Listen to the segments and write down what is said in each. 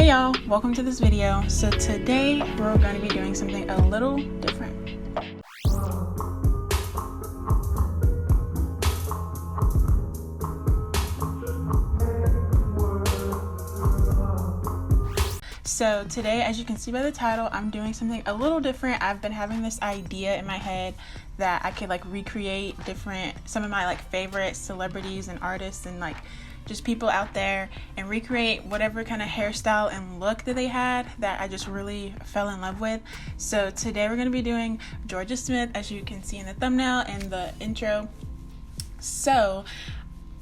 Hey y'all, welcome to this video. So today we're going to be doing something a little different. So today, as you can see by the title, I'm doing something a little different. I've been having this idea in my head that I could recreate some of my favorite celebrities and artists and just people out there and recreate whatever kind of hairstyle and look that they had that I just really fell in love with. So today we're going to be doing Jorja Smith, as you can see in the thumbnail and the intro. So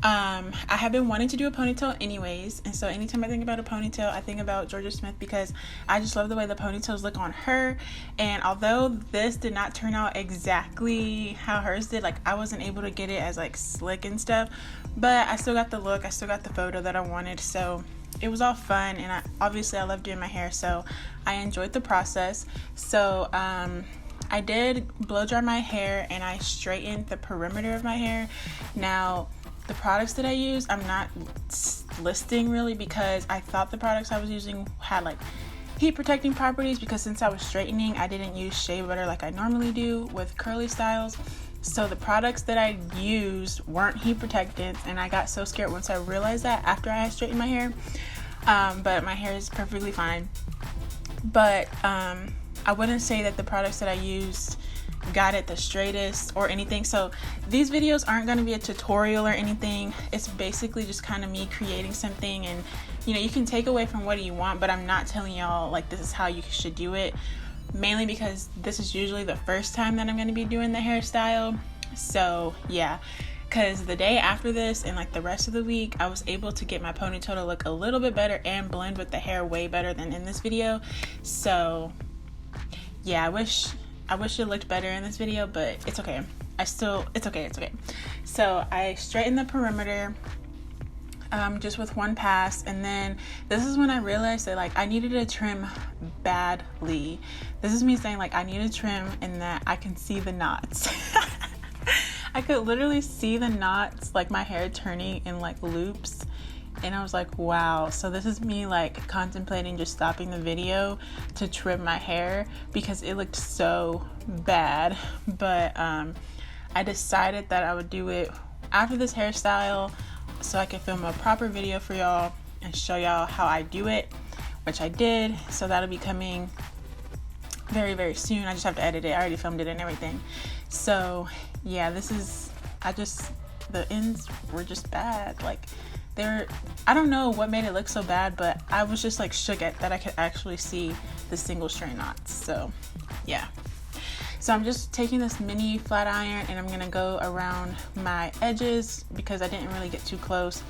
I have been wanting to do a ponytail anyways, and so anytime I think about a ponytail, I think about Jorja Smith because I just love the way the ponytails look on her. And although this did not turn out exactly how hers did, I wasn't able to get it as slick and stuff, but I still got the look, I still got the photo that I wanted, so it was all fun. And obviously I love doing my hair, so I enjoyed the process. So I did blow dry my hair and I straightened the perimeter of my hair. Now the products that I use, I'm not listing really because I thought the products I was using had heat protecting properties, because since I was straightening, I didn't use shea butter like I normally do with curly styles. So the products that I used weren't heat protectants, and I got so scared once I realized that after I had straightened my hair. But my hair is perfectly fine. But I wouldn't say that the products that I used got it the straightest or anything. So these videos aren't going to be a tutorial or anything. It's basically just kind of me creating something, and you can take away from what you want, but I'm not telling y'all this is how you should do it, mainly because this is usually the first time that I'm going to be doing the hairstyle. So yeah, because the day after this and the rest of the week, I was able to get my ponytail to look a little bit better and blend with the hair way better than in this video. So yeah, I wish it looked better in this video, but it's okay. It's okay. So I straightened the perimeter just with one pass, and then this is when I realized that I needed to trim badly. This is me saying I need to trim and that I can see the knots. I could literally see the knots, my hair turning in loops. And I was like, wow. So this is me contemplating just stopping the video to trim my hair because it looked so bad. But I decided that I would do it after this hairstyle so I could film a proper video for y'all and show y'all how I do it, which I did. So that'll be coming very, very soon. I just have to edit it. I already filmed it and everything. So yeah, the ends were just bad. I don't know what made it look so bad, but I was just shook at that I could actually see the single strand knots. So yeah, so I'm just taking this mini flat iron and I'm gonna go around my edges because I didn't really get too close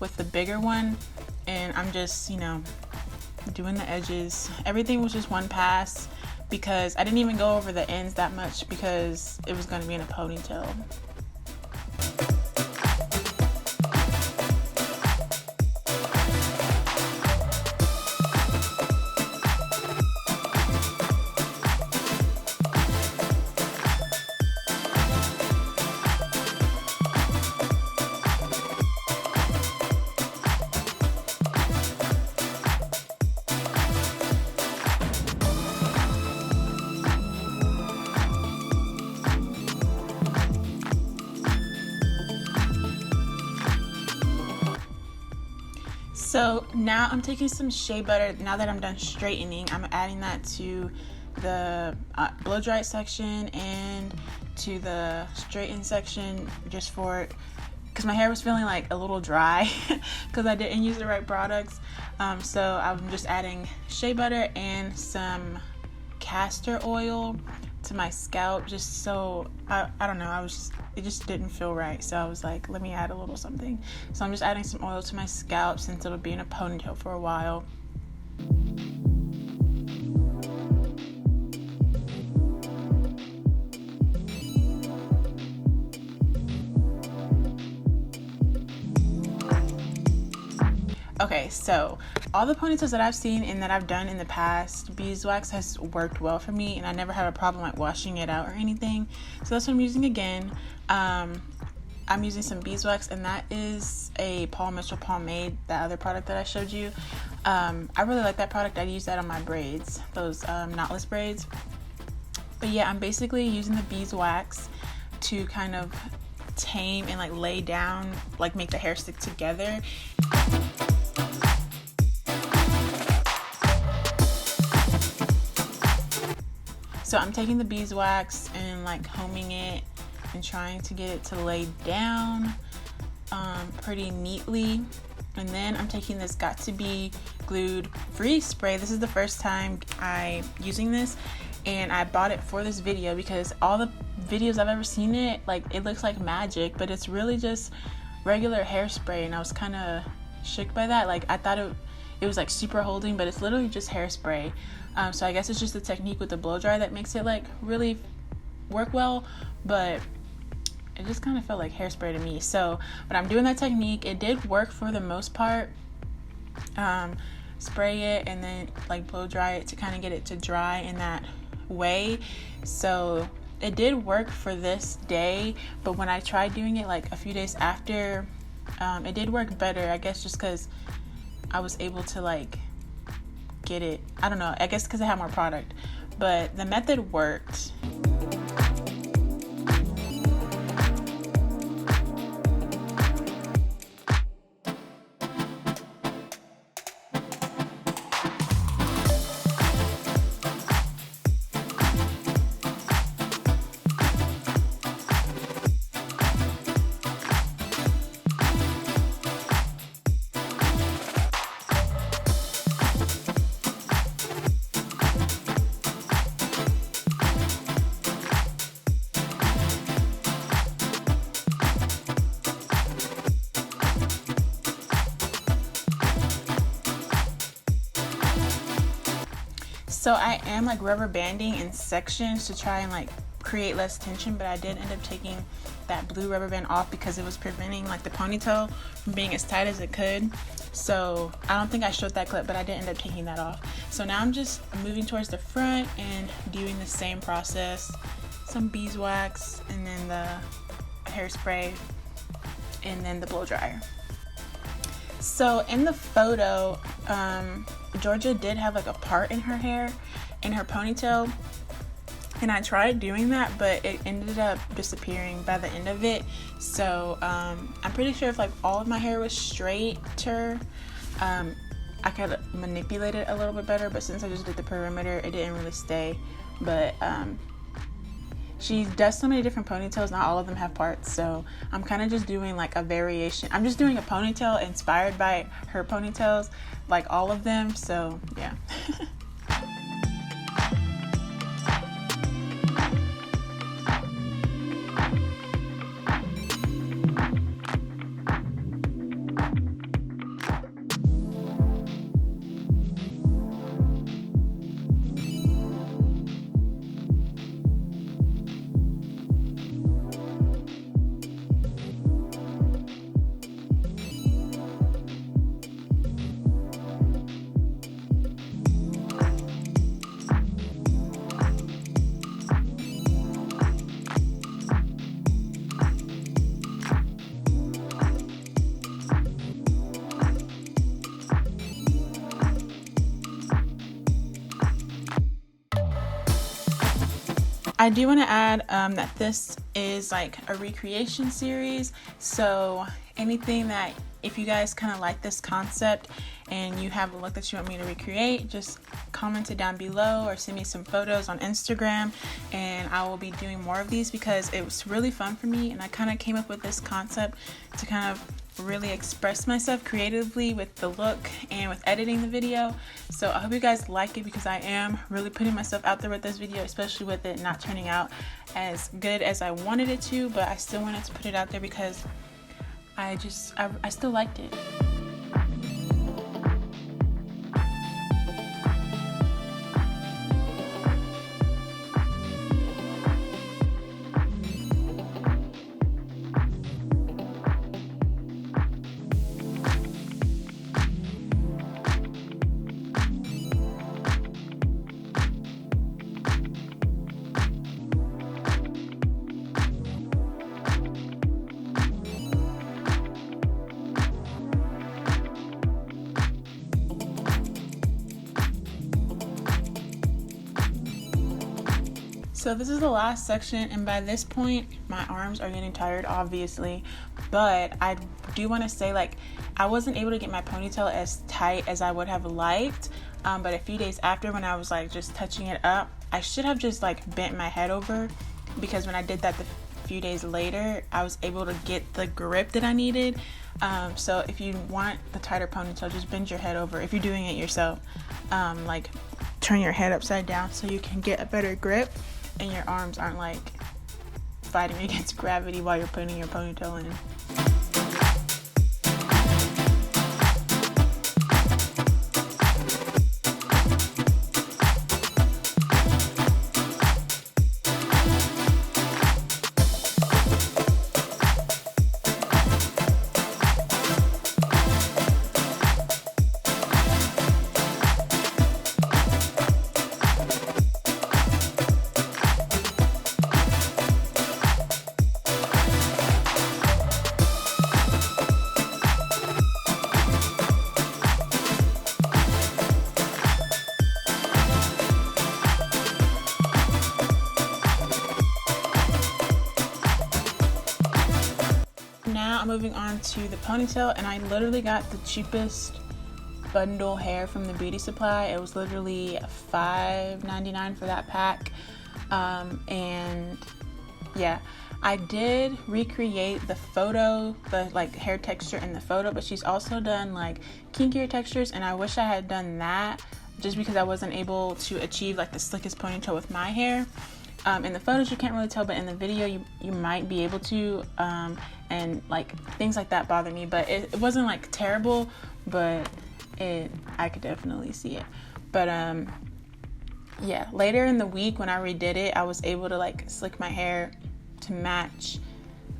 with the bigger one, and I'm just doing the edges. Everything was just one pass because I didn't even go over the ends that much because it was going to be in a ponytail. So now I'm taking some shea butter. Now that I'm done straightening, I'm adding that to the blow dry section and to the straighten section, just because my hair was feeling a little dry because I didn't use the right products. So I'm just adding shea butter and some castor oil to my scalp, just so I don't know, it just didn't feel right, so I was like, let me add a little something. So I'm just adding some oil to my scalp since it'll be in a ponytail for a while. Okay, so all the ponytails that I've seen and that I've done in the past, beeswax has worked well for me, and I never had a problem washing it out or anything. So that's what I'm using again. I'm using some beeswax, and that is a Paul Mitchell pomade, that other product that I showed you. I really like that product. I use that on my braids, those knotless braids. But yeah, I'm basically using the beeswax to kind of tame and like lay down, like make the hair stick together. So I'm taking the beeswax and like homing it and trying to get it to lay down pretty neatly. And then I'm taking this Got To Be Glued Free spray. This is the first time I'm using this, and I bought it for this video because all the videos I've ever seen it, like, it looks like magic, but it's really just regular hairspray, and I was kind of shook by that. Like, I thought it was like super holding, but it's literally just hairspray. So I guess it's just the technique with the blow dry that makes it like really work well, but it just kind of felt like hairspray to me. So when I'm doing that technique, it did work for the most part. Spray it and then like blow dry it to kind of get it to dry in that way. So it did work for this day, but when I tried doing it like a few days after, it did work better, I guess, just because I was able to like get it, I don't know, I guess because I had more product, but the method worked. So I am like rubber banding in sections to try and like create less tension, but I did end up taking that blue rubber band off because it was preventing like the ponytail from being as tight as it could. So I don't think I showed that clip, but I did end up taking that off. So now I'm just moving towards the front and doing the same process, some beeswax and then the hairspray and then the blow dryer. So in the photo, Jorja did have like a part in her hair, in her ponytail, and I tried doing that, but it ended up disappearing by the end of it. So I'm pretty sure if like all of my hair was straighter, I could manipulate it a little bit better, but since I just did the perimeter, it didn't really stay. But she does so many different ponytails, not all of them have parts, so I'm kind of just doing like a variation. I'm just doing a ponytail inspired by her ponytails, like all of them, so yeah. I do want to add that this is like a recreation series, so anything that, if you guys kind of like this concept and you have a look that you want me to recreate, just comment it down below or send me some photos on Instagram, and I will be doing more of these because it was really fun for me, and I kind of came up with this concept to kind of really express myself creatively with the look and with editing the video. So I hope you guys like it because I am really putting myself out there with this video, especially with it not turning out as good as I wanted it to, but I still wanted to put it out there because I still liked it. So this is the last section, and by this point my arms are getting tired, obviously, but I do want to say, like, I wasn't able to get my ponytail as tight as I would have liked, but a few days after, when I was like just touching it up, I should have just like bent my head over, because when I did that the few days later, I was able to get the grip that I needed. So if you want the tighter ponytail, just bend your head over. If you're doing it yourself, like turn your head upside down so you can get a better grip and your arms aren't like fighting against gravity while you're putting your ponytail in. Now I'm moving on to the ponytail, and I literally got the cheapest bundle hair from the beauty supply. It was literally $5.99 for that pack. And yeah, I did recreate the photo, the like hair texture in the photo, but she's also done like kinkier textures, and I wish I had done that, just because I wasn't able to achieve like the slickest ponytail with my hair. In the photos you can't really tell, but in the video you might be able to, and like things like that bother me, but it wasn't like terrible, but I could definitely see it. But yeah, later in the week when I redid it, I was able to like slick my hair to match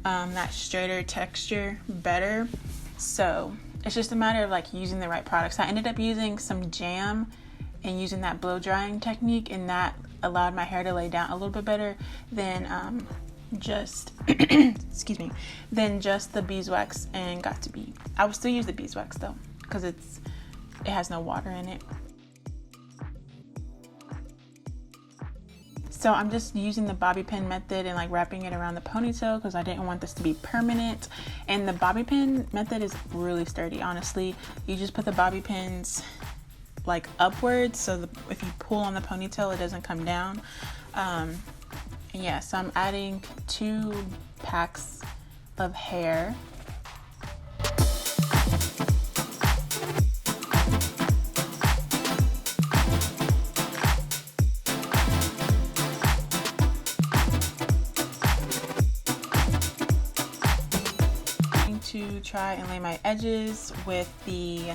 that straighter texture better. So it's just a matter of like using the right products. I ended up using some jam and using that blow drying technique, and that allowed my hair to lay down a little bit better than just excuse me, than just the beeswax. And got to be, I would still use the beeswax though, because it has no water in it. So I'm just using the bobby pin method and like wrapping it around the ponytail, because I didn't want this to be permanent. And the bobby pin method is really sturdy, honestly. You just put the bobby pins like upwards, so if you pull on the ponytail it doesn't come down. Yeah, so I'm adding 2 packs of hair. To try and lay my edges with the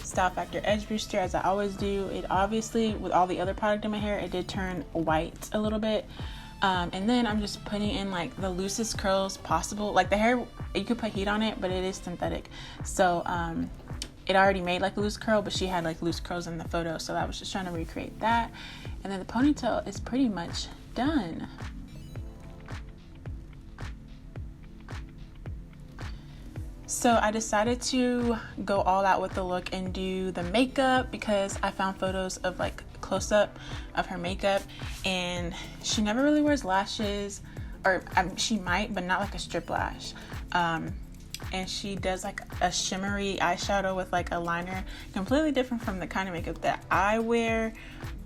Style Factor Edge Booster, as I always do. It obviously, with all the other product in my hair, it did turn white a little bit. And then I'm just putting in like the loosest curls possible. Like the hair, you could put heat on it, but it is synthetic. So it already made like a loose curl, but she had like loose curls in the photo, so I was just trying to recreate that. And then the ponytail is pretty much done. So I decided to go all out with the look and do the makeup, because I found photos of like close-up of her makeup, and she never really wears lashes, or she might, but not like a strip lash. And she does like a shimmery eyeshadow with like a liner, completely different from the kind of makeup that I wear,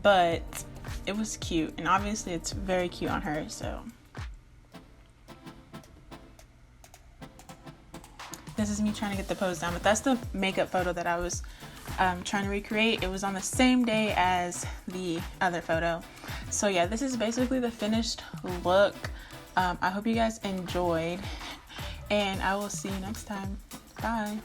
but it was cute, and obviously it's very cute on her. So this is me trying to get the pose down, but that's the makeup photo that I was trying to recreate. It was on the same day as the other photo. So yeah, this is basically the finished look. I hope you guys enjoyed, and I will see you next time. Bye.